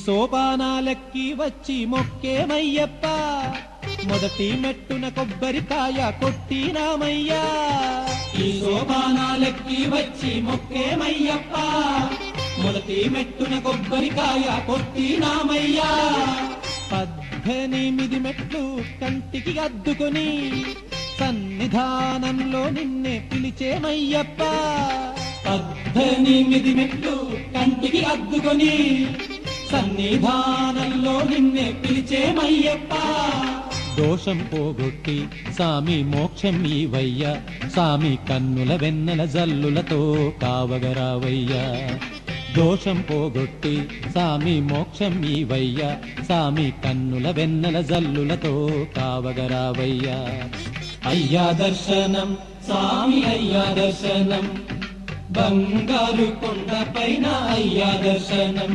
సోపానాలెక్కి వచ్చి మొక్కేమయ్యప్ప మొదటి మెట్టున కొబ్బరికాయ కొట్టినామయ్యా ఈ సోపానాలెక్కి వచ్చి మొక్కేమయ్యప్ప మొదటి మెట్టున కొబ్బరికాయ కొట్టినామయ్యా 18 మెట్లు కంటికి అద్దుకొని సన్నిధానంలో నిన్నే పిలిచేమయ్యప్ప 18 మెట్లు కంటికి అద్దుకొని సన్నిధానంలో నిన్నే పిలిచేమయ్యప్ప దోషం పోగొట్టి సామి మోక్షం ఈవయ్యా సామి కన్నుల వెన్నెల జల్లులతో కావగరావయ్యా దోషం పోగొట్టి సామి మోక్షం ఈవయ్యా సామి కన్నుల వెన్నెల జల్లులతో కావగరావయ్యా అయ్యా దర్శనం సామి అయ్యా దర్శనం బంగారు కొండ పైన అయ్యా దర్శనం